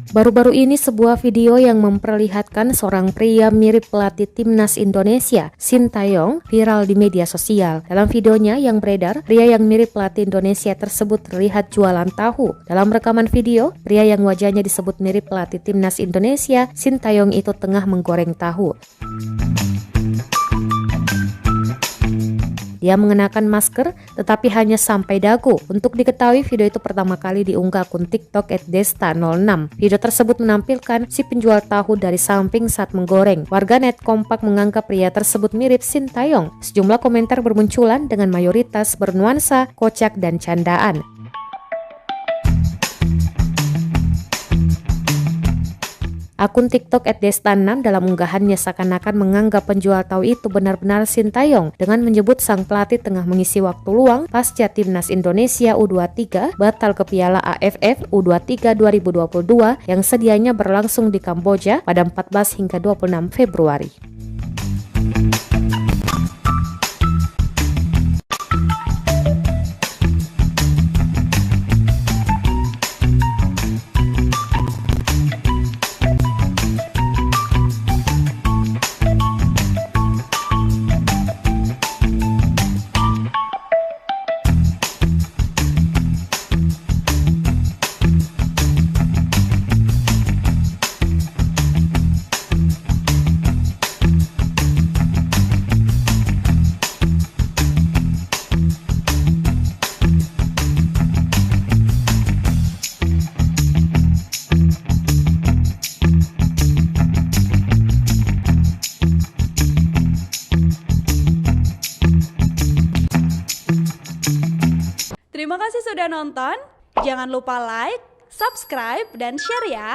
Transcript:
Baru-baru ini sebuah video yang memperlihatkan seorang pria mirip pelatih timnas Indonesia, Sintayong, viral di media sosial. Dalam videonya yang beredar, pria yang mirip pelatih Indonesia tersebut terlihat jualan tahu. Dalam rekaman video, pria yang wajahnya disebut mirip pelatih timnas Indonesia, Sintayong itu tengah menggoreng tahu. Dia mengenakan masker, tetapi hanya sampai dagu. Untuk diketahui, video itu pertama kali diunggah akun TikTok @desta06. Video tersebut menampilkan si penjual tahu dari samping saat menggoreng. Warganet kompak menganggap pria tersebut mirip Sintayong. Sejumlah komentar bermunculan dengan mayoritas bernuansa kocak dan candaan. Akun TikTok @desta6 dalam unggahannya seakan-akan menganggap penjual tahu itu benar-benar Sintayong dengan menyebut sang pelatih tengah mengisi waktu luang pasca timnas Indonesia U23 batal ke Piala AFF U23 2022 yang sedianya berlangsung di Kamboja pada 14 hingga 26 Februari. Terima kasih sudah nonton. Jangan lupa like, subscribe, dan share ya.